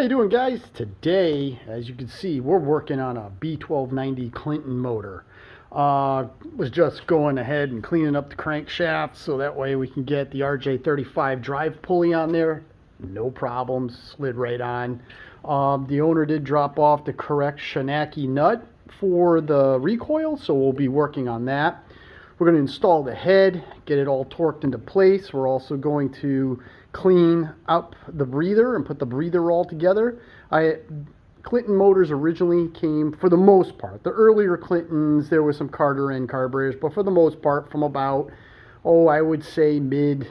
you doing, guys? Today, as you can see, we're working on a B1290 Clinton motor. Was just going ahead and cleaning up the crankshaft so that way we can get the RJ35 drive pulley on there. No problems, slid right on. The owner did drop off the correct Shanaki nut for the recoil, so we'll be working on that. We're going to install the head, get it all torqued into place. We're also going to clean up the breather and put the breather all together. Clinton motors originally came, for the most part, the earlier Clintons, there was some Carburetor carburetors, but for the most part, from about, I would say mid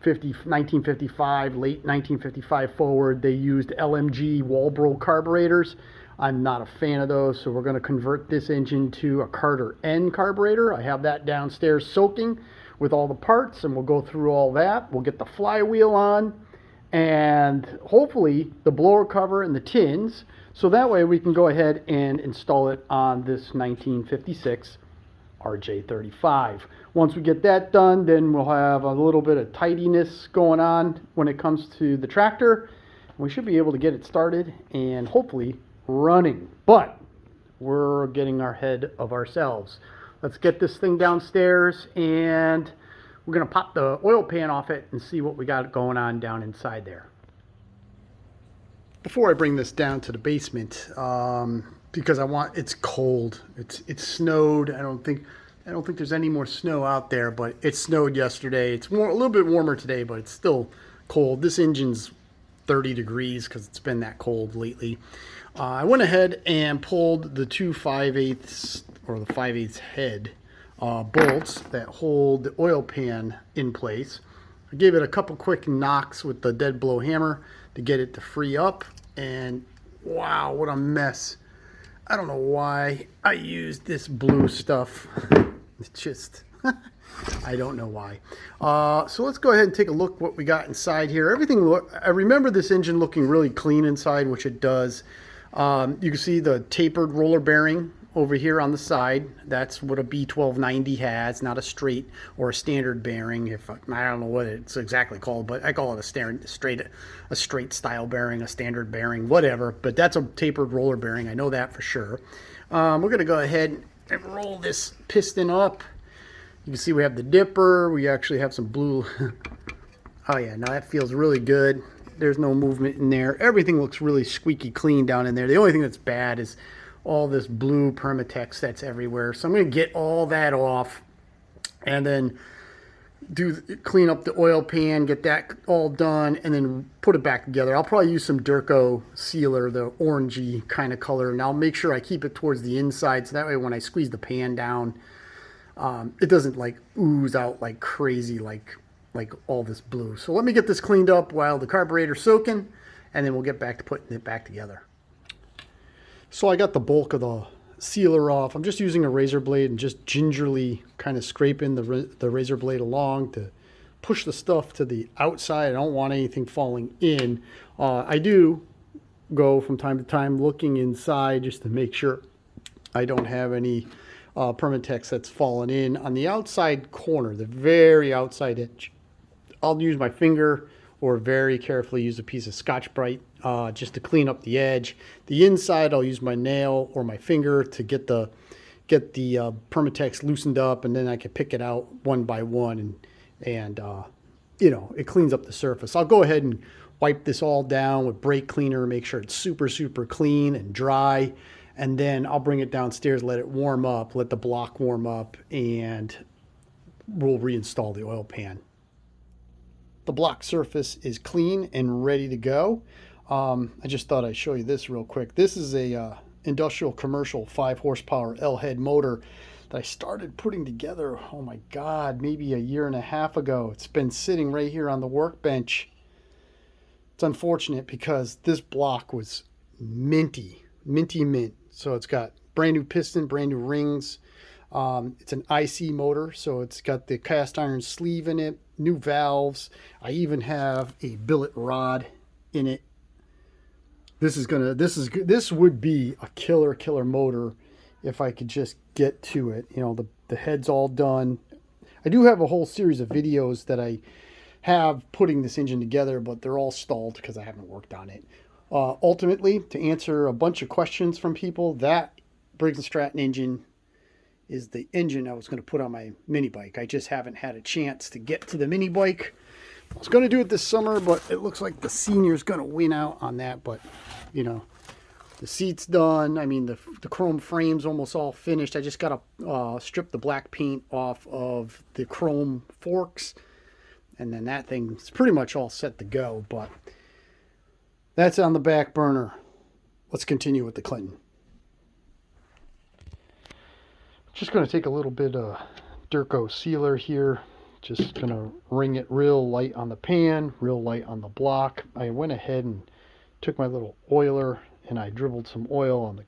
1955, late 1955 forward, they used LMG Walbro carburetors. I'm not a fan of those, so we're going to convert this engine to a Carter N carburetor. I have that downstairs soaking with all the parts, and we'll go through all that. We'll get the flywheel on, and hopefully the blower cover and the tins, so that way we can go ahead and install it on this 1956 RJ35. Once we get that done, then we'll have a little bit of tidiness going on when it comes to the tractor. We should be able to get it started and hopefully running, but we're getting ahead of ourselves. Let's get this thing downstairs, and we're going to pop the oil pan off it and see what we got going on down inside there. Before I bring this down to the basement, because it's cold. It's snowed. I don't think there's any more snow out there, but it snowed yesterday. It's a little bit warmer today, but it's still cold. This engine's 30 degrees because it's been that cold lately. I went ahead and pulled the two 5/8 or the 5/8 head bolts that hold the oil pan in place. I gave it a couple quick knocks with the dead blow hammer to get it to free up, and wow, what a mess. I don't know why I used this blue stuff. It's just, I don't know why. So let's go ahead and take a look what we got inside here. I remember this engine looking really clean inside, which it does. You can see the tapered roller bearing over here on the side. That's what a B1290 has, not a straight or a standard bearing. I don't know what it's exactly called, but I call it a straight style bearing, a standard bearing, whatever. But that's a tapered roller bearing. I know that for sure. We're going to go ahead and roll this piston up. You can see we have the dipper. We actually have some blue. Oh yeah, now that feels really good. There's no movement in there. Everything looks really squeaky clean down in there. The only thing that's bad is all this blue Permatex that's everywhere. So I'm going to get all that off and then clean up the oil pan, get that all done, and then put it back together. I'll probably use some Durco sealer, the orangey kind of color, and I'll make sure I keep it towards the inside so that way when I squeeze the pan down, it doesn't like ooze out like crazy like all this blue. So let me get this cleaned up while the carburetor's soaking, and then we'll get back to putting it back together. So I got the bulk of the sealer off. I'm just using a razor blade and just gingerly kind of scraping the razor blade along to push the stuff to the outside. I don't want anything falling in. I do go from time to time looking inside just to make sure I don't have any Permatex that's fallen in. On the outside corner, the very outside edge, I'll use my finger or very carefully use a piece of Scotch-Brite just to clean up the edge. The inside, I'll use my nail or my finger to get the Permatex loosened up, and then I can pick it out one by one, and you know, it cleans up the surface. I'll go ahead and wipe this all down with brake cleaner, make sure it's super clean and dry, and then I'll bring it downstairs, let it warm up, let the block warm up, and we'll reinstall the oil pan. The block surface is clean and ready to go. I just thought I'd show you this real quick. This is a industrial commercial 5 horsepower L-head motor that I started putting together, oh my God, maybe a year and a half ago. It's been sitting right here on the workbench. It's unfortunate because this block was mint. So it's got brand new piston, brand new rings. It's an IC motor, so it's got the cast iron sleeve in it, new valves. I even have a billet rod in it. This would be a killer motor if I could just get to it. You know, the head's all done. I do have a whole series of videos that I have putting this engine together, but they're all stalled because I haven't worked on it. Ultimately, to answer a bunch of questions from people, that Briggs & Stratton engine is the engine I was going to put on my mini bike. I just haven't had a chance to get to the mini bike. I was going to do it this summer, but it looks like the Senior's going to win out on that. But, you know, the seat's done. I mean, the chrome frame's almost all finished. I just got to strip the black paint off of the chrome forks. And then that thing's pretty much all set to go. But that's on the back burner. Let's continue with the Clinton. Just going to take a little bit of Durco sealer here. Just going to wring it real light on the pan, real light on the block. I went ahead and took my little oiler and I dribbled some oil on the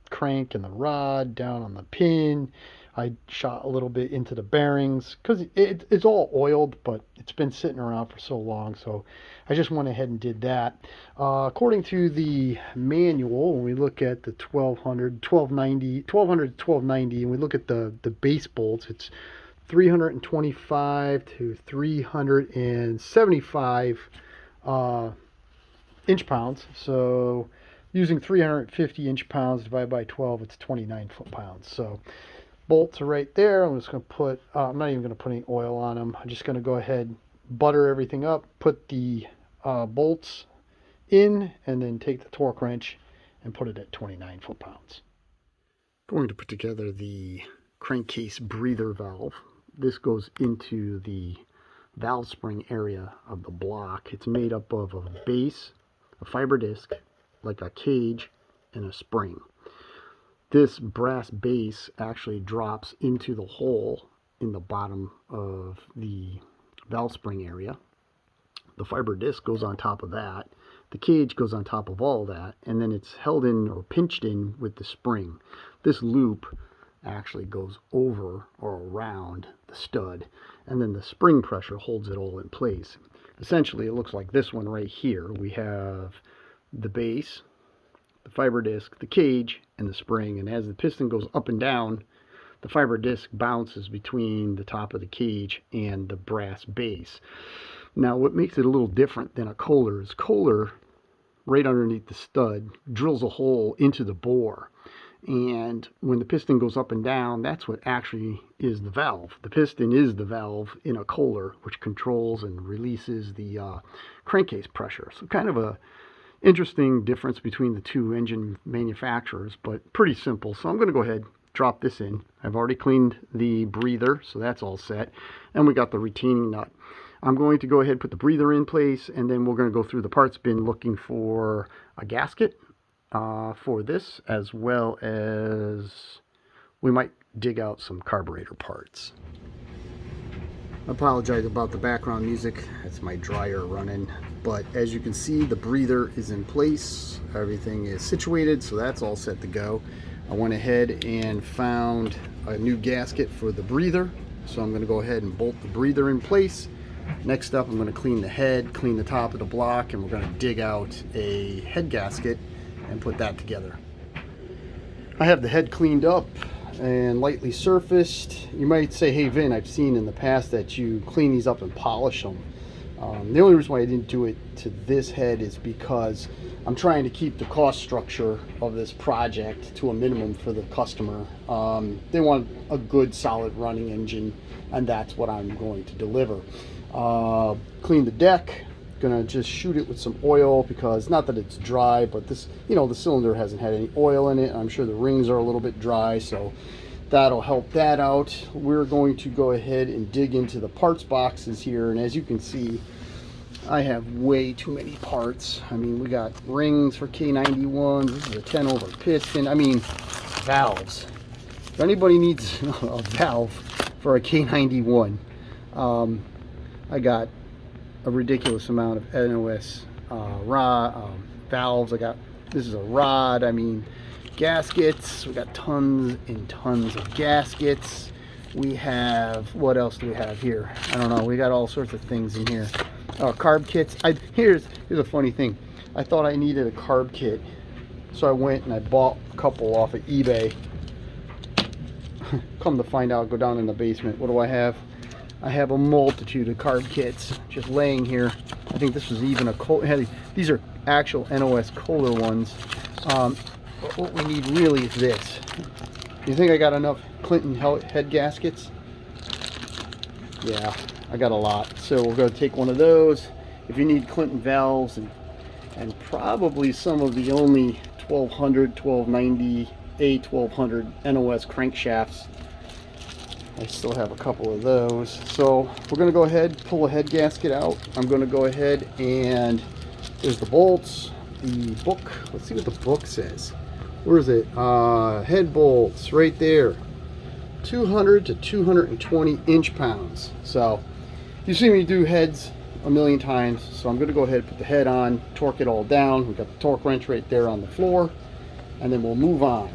crank and the rod, down on the pin. I shot a little bit into the bearings because it's all oiled, but it's been sitting around for so long. So I just went ahead and did that. According to the manual, when we look at the 1200 to 1290, and we look at the base bolts, it's 325 to 375 inch pounds. So using 350 inch pounds divided by 12, it's 29 foot-pounds. So bolts are right there. I'm just going to put, I'm not even going to put any oil on them. I'm just going to go ahead, butter everything up, put the bolts in, and then take the torque wrench and put it at 29 foot-pounds. Going to put together the crankcase breather valve. This goes into the valve spring area of the block. It's made up of a base, a fiber disc, like a cage, and a spring. This brass base actually drops into the hole in the bottom of the valve spring area. The fiber disc goes on top of that. The cage goes on top of all that, and then it's held in or pinched in with the spring. This loop actually goes over or around the stud, and then the spring pressure holds it all in place. Essentially, it looks like this one right here. We have the base, the fiber disc, the cage, and the spring, and as the piston goes up and down, the fiber disc bounces between the top of the cage and the brass base. Now, what makes it a little different than a Kohler is Kohler, right underneath the stud, drills a hole into the bore. And when the piston goes up and down, that's what actually is the valve. The piston is the valve in a Kohler, which controls and releases the crankcase pressure. So kind of a interesting difference between the two engine manufacturers, but pretty simple. So I'm going to go ahead, drop this in. I've already cleaned the breather, so that's all set. And we got the retaining nut. I'm going to go ahead and put the breather in place, and then we're going to go through the parts bin looking for a gasket for this, as well as we might dig out some carburetor parts. I apologize about the background music. That's my dryer running. But as you can see, the breather is in place. Everything is situated, so that's all set to go. I went ahead and found a new gasket for the breather. So I'm going to go ahead and bolt the breather in place. Next up, I'm going to clean the head, clean the top of the block, and we're going to dig out a head gasket and put that together. I have the head cleaned up and lightly surfaced. You might say, hey Vin, I've seen in the past that you clean these up and polish them. The only reason why I didn't do it to this head is because I'm trying to keep the cost structure of this project to a minimum for the customer. They want a good solid running engine, and that's what I'm going to deliver. Clean the deck. Gonna just shoot it with some oil, because not that it's dry, but this, you know, the cylinder hasn't had any oil in it. I'm sure the rings are a little bit dry, so that'll help that out. We're going to go ahead and dig into the parts boxes here, and as you can see, I have way too many parts. I mean, we got rings for K91. This is a 10 over piston. I mean, valves. If anybody needs a valve for a K91, I got a ridiculous amount of NOS valves. I got, this is a rod. I mean, gaskets. We got tons and tons of gaskets. We have, what else do we have here? I don't know. We got all sorts of things in here. Carb kits. Here's a funny thing. I thought I needed a carb kit, so I went and I bought a couple off of eBay. Come to find out, go down in the basement. What do I have? I have a multitude of carb kits just laying here. I think this was even a Kohler. These are actual NOS Kohler ones. But what we need really is this. You think I got enough Clinton head gaskets? Yeah, I got a lot. So we're going to take one of those. If you need Clinton valves and probably some of the only 1200, 1290, A1200 NOS crankshafts. I still have a couple of those. So we're going to go ahead, pull a head gasket out. I'm going to go ahead and there's the bolts, the book. Let's see what the book says. Where is it? Head bolts right there. 200 to 220 inch-pounds. So you see me do heads a million times. So I'm going to go ahead and put the head on, torque it all down. We've got the torque wrench right there on the floor. And then we'll move on.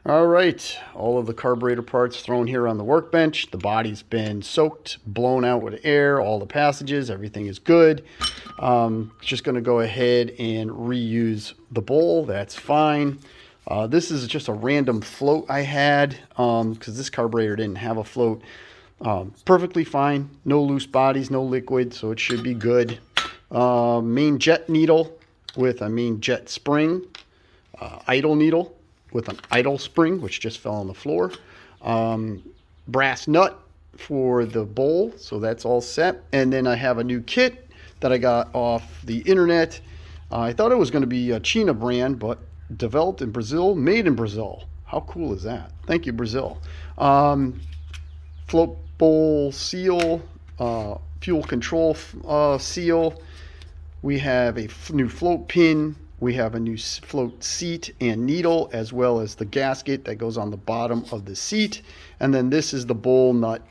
All right, all of the carburetor parts thrown here on the workbench. The body's been soaked, blown out with air, all the passages, everything is good. Just gonna go ahead and reuse the bowl, that's fine. This is just a random float I had because this carburetor didn't have a float. Perfectly fine, no loose bodies, no liquid, so it should be good. Main jet needle with a main jet spring, idle needle with an idle spring, which just fell on the floor. Brass nut for the bowl, so that's all set. And then I have a new kit that I got off the internet. I thought it was going to be a China brand, but developed in Brazil, made in Brazil. How cool is that? Thank you, Brazil. Float bowl seal, fuel control seal. We have a new float pin. We have a new float seat and needle, as well as the gasket that goes on the bottom of the seat. And then this is the bowl nut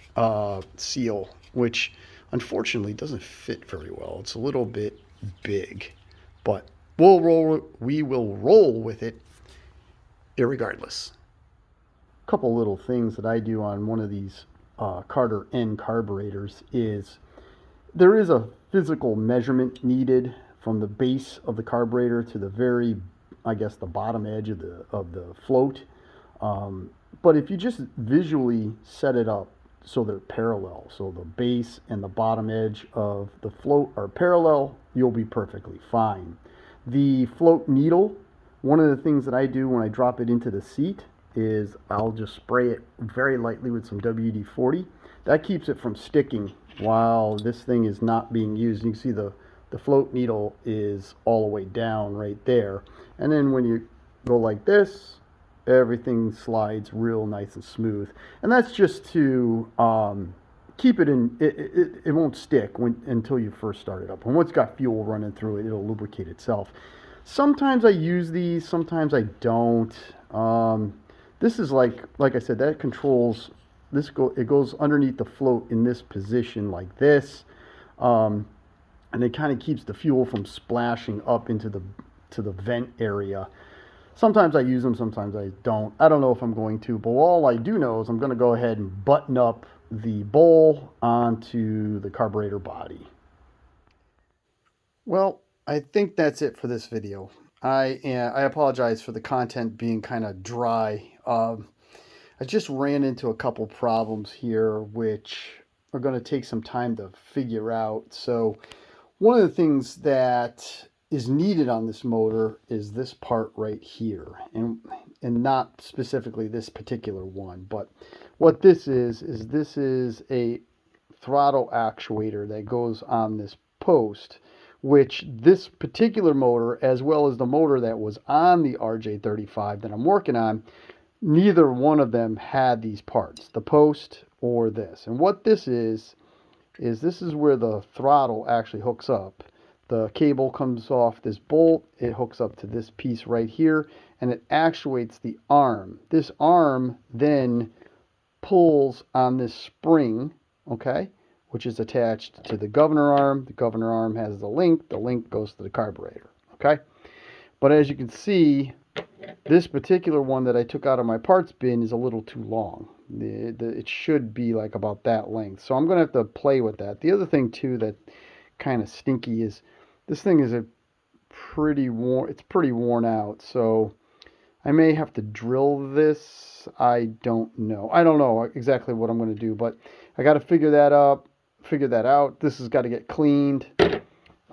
seal, which unfortunately doesn't fit very well. It's a little bit big, but we will roll with it irregardless. A couple little things that I do on one of these Carter N carburetors is there is a physical measurement needed from the base of the carburetor to the very, I guess, the bottom edge of the float. But if you just visually set it up so they're parallel, so the base and the bottom edge of the float are parallel, you'll be perfectly fine. The float needle, one of the things that I do when I drop it into the seat is I'll just spray it very lightly with some WD-40. That keeps it from sticking while this thing is not being used. You can see the float needle is all the way down right there. And then when you go like this, everything slides real nice and smooth. And that's just to keep it in, it won't stick until you first start it up. And once it's got fuel running through it, it'll lubricate itself. Sometimes I use these, sometimes I don't. This is like I said, that controls, it goes underneath the float in this position like this. And it kind of keeps the fuel from splashing up into the vent area. Sometimes I use them, sometimes I don't. I don't know if I'm going to, but all I do know is I'm going to go ahead and button up the bowl onto the carburetor body. Well, I think that's it for this video. I apologize for the content being kind of dry. I just ran into a couple problems here which are going to take some time to figure out. So one of the things that is needed on this motor is this part right here, and not specifically this particular one, but what this is this is a throttle actuator that goes on this post, which this particular motor, as well as the motor that was on the RJ35 that I'm working on, neither one of them had these parts, the post or this. And what this is this is where the throttle actually hooks up. The cable comes off this bolt, it hooks up to this piece right here, and it actuates the arm. This arm then pulls on this spring, okay, which is attached to the governor arm. The governor arm has the link goes to the carburetor, okay? But as you can see, this particular one that I took out of my parts bin is a little too long. It should be like about that length. So I'm going to have to play with that. The other thing too that kind of stinky is this thing is pretty worn out. So I may have to drill this. I don't know. I don't know exactly what I'm going to do, but I got to figure that out. This has got to get cleaned. The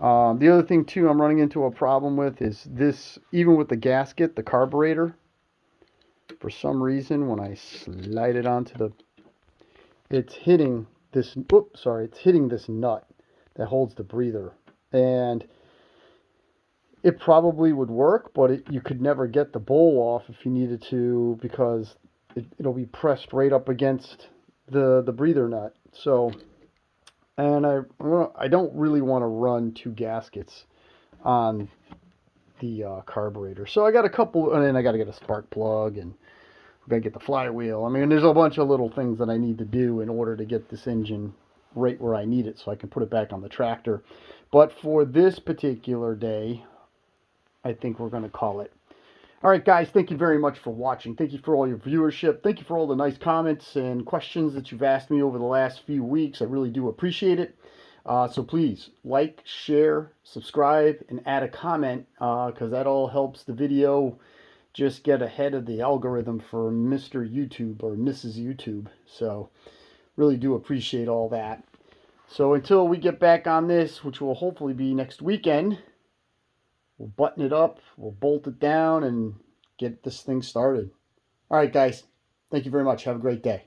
other thing too I'm running into a problem with is this, even with the gasket, the carburetor, for some reason when I slide it onto it's hitting this, it's hitting this nut that holds the breather. And it probably would work, but you could never get the bowl off if you needed to, because it'll be pressed right up against the breather nut. So, and I don't really want to run two gaskets on the carburetor. So I got a couple, and then I got to get a spark plug, and I got to get the flywheel. I mean, there's a bunch of little things that I need to do in order to get this engine right where I need it so I can put it back on the tractor. But for this particular day, I think we're going to call it. All right, guys, thank you very much for watching. Thank you for all your viewership. Thank you for all the nice comments and questions that you've asked me over the last few weeks. I really do appreciate it. So please like, share, subscribe, and add a comment, because that all helps the video just get ahead of the algorithm for Mr. YouTube or Mrs. YouTube. So really do appreciate all that. So until we get back on this, which will hopefully be next weekend, we'll button it up, we'll bolt it down, and get this thing started. All right, guys. Thank you very much. Have a great day.